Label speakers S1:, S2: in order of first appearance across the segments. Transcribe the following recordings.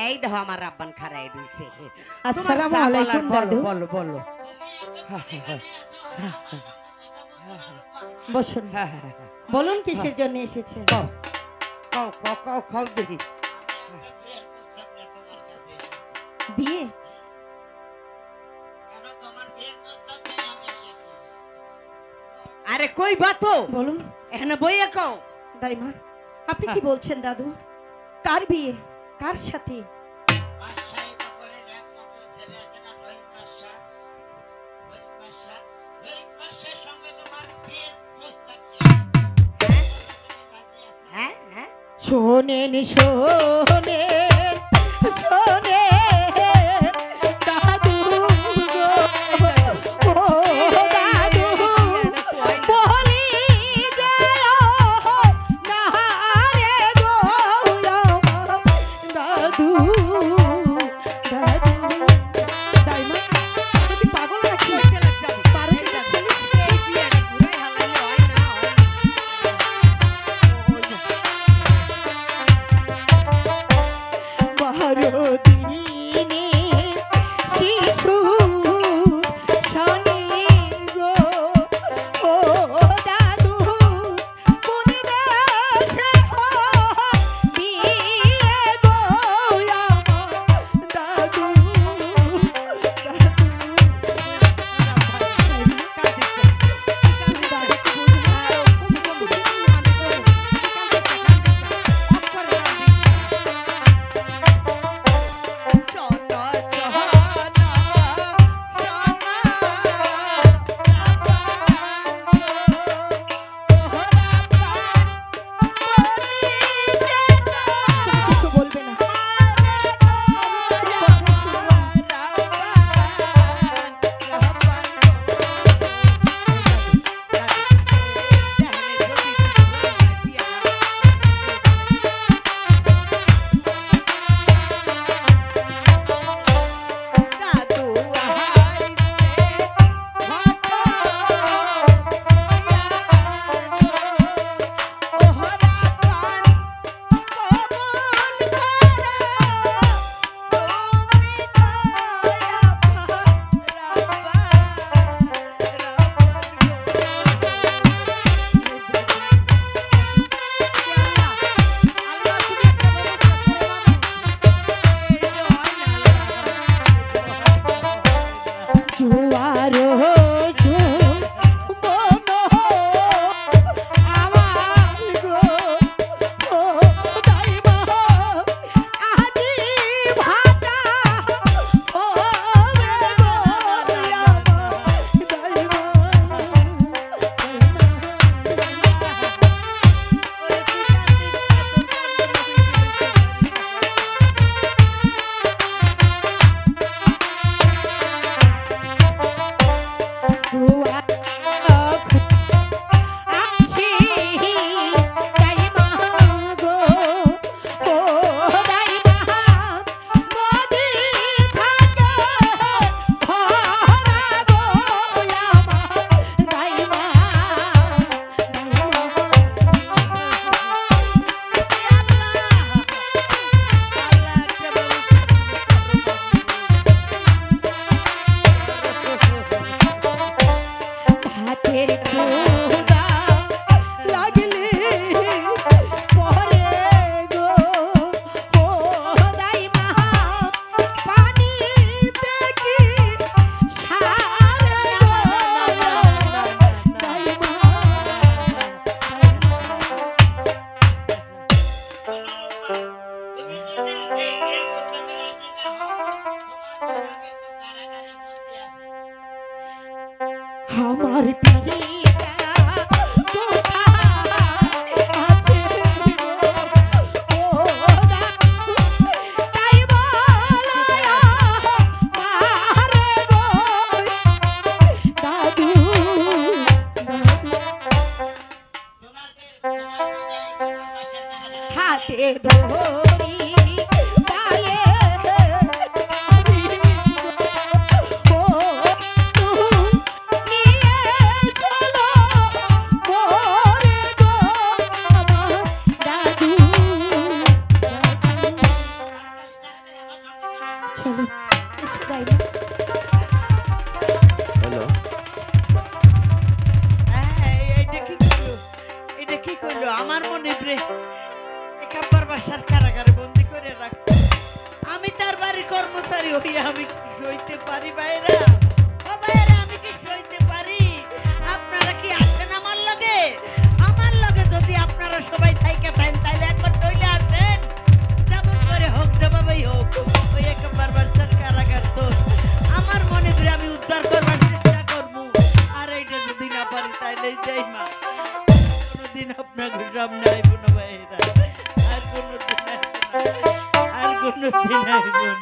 S1: এই দেখো আমার আব্বান খারাই রইছে।
S2: আসসালামু আলাইকুম দাদু।
S1: বলো বলো।
S2: বসুন। বলুন কিসের জন্য এসেছেন?
S1: কও কও কও কও দেখি।
S2: বিয়ে?
S1: আরে কই বাতো
S2: বলুন।
S1: এখানে বইয়া কও।
S2: দাইমা আপনি কি বলছেন দাদু? কার বিয়ে? কার সাথে? শোনেন শোনেন শোনেন দাদু গো, ও দাদু বলি যেও না রে গো দাদু দাদু। দাইমা তুমি পাগল নাকি? আমার পিতা কোথায় আছে ও তাই বলো মারে গো দাদু হাতে ধরি চলো চলো এসো দাইমা।
S3: হ্যালো,
S1: এটা কি করলো আমার মনে রে একাবার বাসার কারাগারে বন্দি করে রাখছে। আমি তার বাড়ির কর্মচারী হইয়া আমি কি সইতে পারি বাইরা? ও বাইরা আমি কি সইতে পারি? আপনারা কি আসেন আমার লগে? আমার লগে যদি আপনারা সবাই থাইকা থাকেন তাইলে একবার চলে আসেন, যেমন করে হোক যেভাবেই হোক ওই একাবার বাসার কারাগার তো আমার মনে করে আমি উদ্ধার করবার চেষ্টা করবো। আর এইটা যদি না পারি তাইলে যাই মা, কোনোদিন আপনাকে সামনে আইব না ভাইরা, আর কোনোদিন আইব না, আর কোনোদিন আইব না।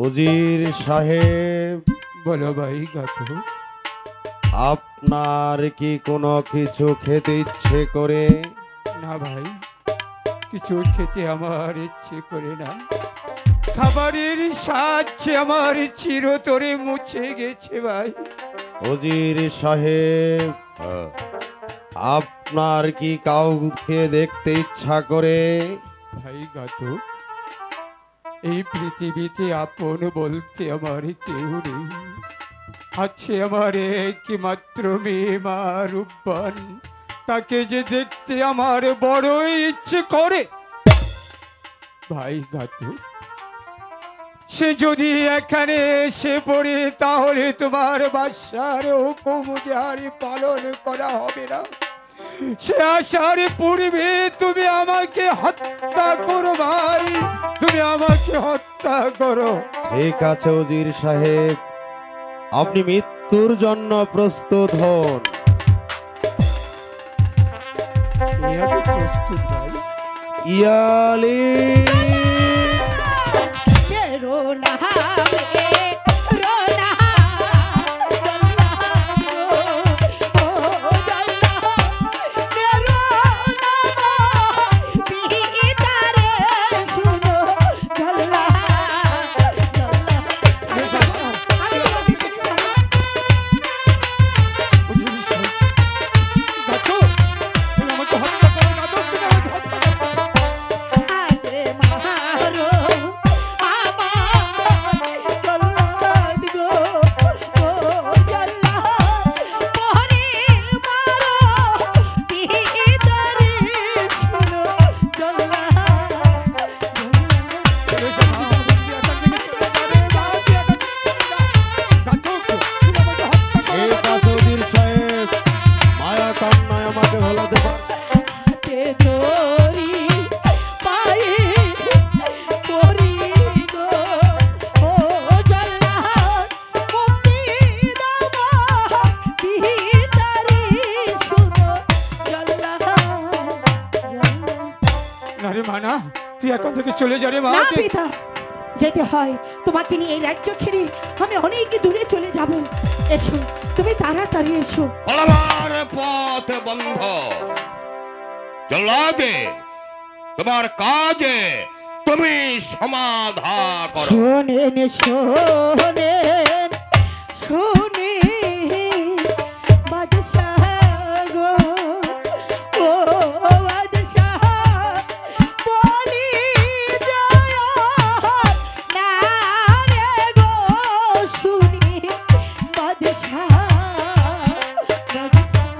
S3: উজির সাহেব,
S4: বলো ভাই গাতো।
S3: আপনার কি কোনো কিছু খেতে ইচ্ছে করে?
S4: না ভাই, কিছু খেতে আমার ইচ্ছে করে না। খাবারের স্বাদ যে আমার চিরতরে মুছে গেছে ভাই।
S3: উজির সাহেব, আপনার কি কাউকে দেখতে ইচ্ছা করে?
S4: ভাই গাতো, এই পৃথিবীতে আপন বলতে আমার কেউ নেই। আছে আমার একমাত্র মেয়ে মা রূপবান, তাকে যে দেখতে আমার বড়ই ইচ্ছে করে। ভাই গাতো, সে যদি এখানে এসে পড়ে তাহলে তোমার বাদশার হুকুম আর পালন করা হবে না। সে আসার পূর্বে তুমি আমাকে হত্যা করো ভাই, তুমি আমাকে হত্যা করো।
S3: ঠিক আছে উজির সাহেব, আপনি মৃত্যুর জন্য প্রস্তুত হন।
S4: আমি প্রস্তুত ভাই।
S3: ইয়ালি
S4: চলে যারে মা।
S2: না পিতা, যেতে হয় তোমাকে নিয়ে এই রাজ্য ছেড়ে আমি অনেক দূরে চলে যাব। এসো, তুমি তাড়াতাড়ি এসো।
S5: পালাবার পথ বন্ধ। জল্লাদে, তোমার কাজে তুমি সমাধা করো।
S2: শোনেন শোনেন শোনেন বাদশাহ গো, ও বাদশাহ বলি যায় না রে গো, শুনি বাদশাহ বাদশাহ।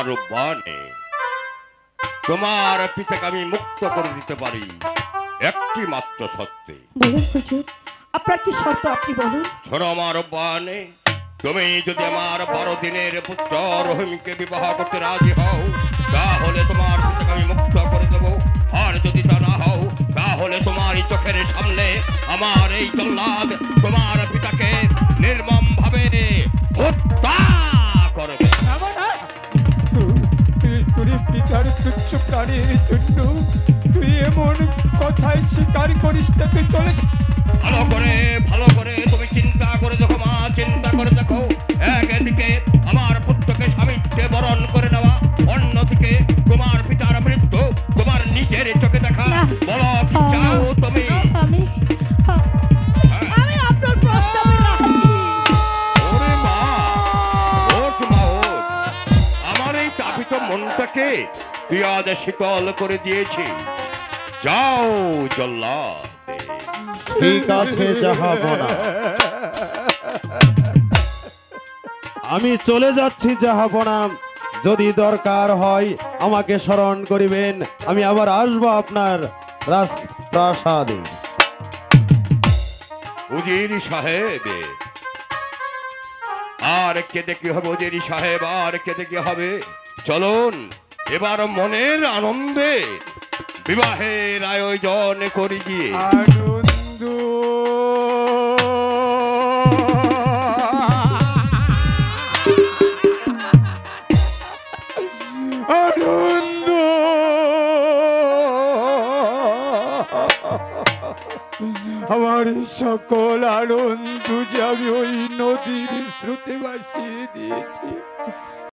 S5: রূপবানে তোমার পিতাকে আমি মুক্ত করে দিতে পারি একটি মাত্র সত্যি।
S2: বলুন হুজুর, আপনার কি শর্ত আপনি বলুন।
S5: শোনো আমার রূপবানে, তুমি যদি আমার 12 দিনের পুত্র রহিমকে বিবাহ করতে রাজি হও, তাহলে তোমার পিতাকে আমি মুক্ত করে দেবো। আর যদি তা না হও, তাহলে তোমার চোখের সামনে আমার এই জল্লাদ তোমার পিতাকে নির্মম ভাবে হত্যা করবে।
S4: তোর পিতার তুচ্ছ প্রাণীর জন্য তুই এমন কথায় স্বীকার করিস না, তুই চলে যা।
S5: ভালো করে তুমি চিন্তা করে দেখো মা, চিন্তা করে দেখো। একদিকে আমার পুত্রকে স্বামীত্বে বরণ করে নেওয়া, অন্যদিকে তোমার পিতার মৃত্যু তোমার নিজের চোখে দেখা।
S2: না।
S5: বলো কি চাও তুমি?
S2: আমি আমি আপনার প্রস্তাবে রাজি।
S5: ওরে মা, ওঠ মা, ওঠ। আমার এই তাপিত মনটাকে তুই আজ শীতল করে দিয়েছি। যাও জল্লাদ।
S3: ঠিক আছে জাহাপনা, আমি চলে যাচ্ছি জাহাপনা। যদি দরকার হয় আমাকে স্মরণ করিবেন, আমি আবার আসবো আপনার রাজপ্রাসাদে।
S5: উজির সাহেব, আর কেঁদে কি হবে উজির সাহেব, আর কেঁদে কি হবে? চলুন এবার মনের আনন্দে বিবাহের আয়োজন করি গিয়ে।
S4: আনন্দ আনন্দ আমার সকল আনন্দ যে আমি ওই নদীর স্রোতে ভাসিয়ে দিয়েছি।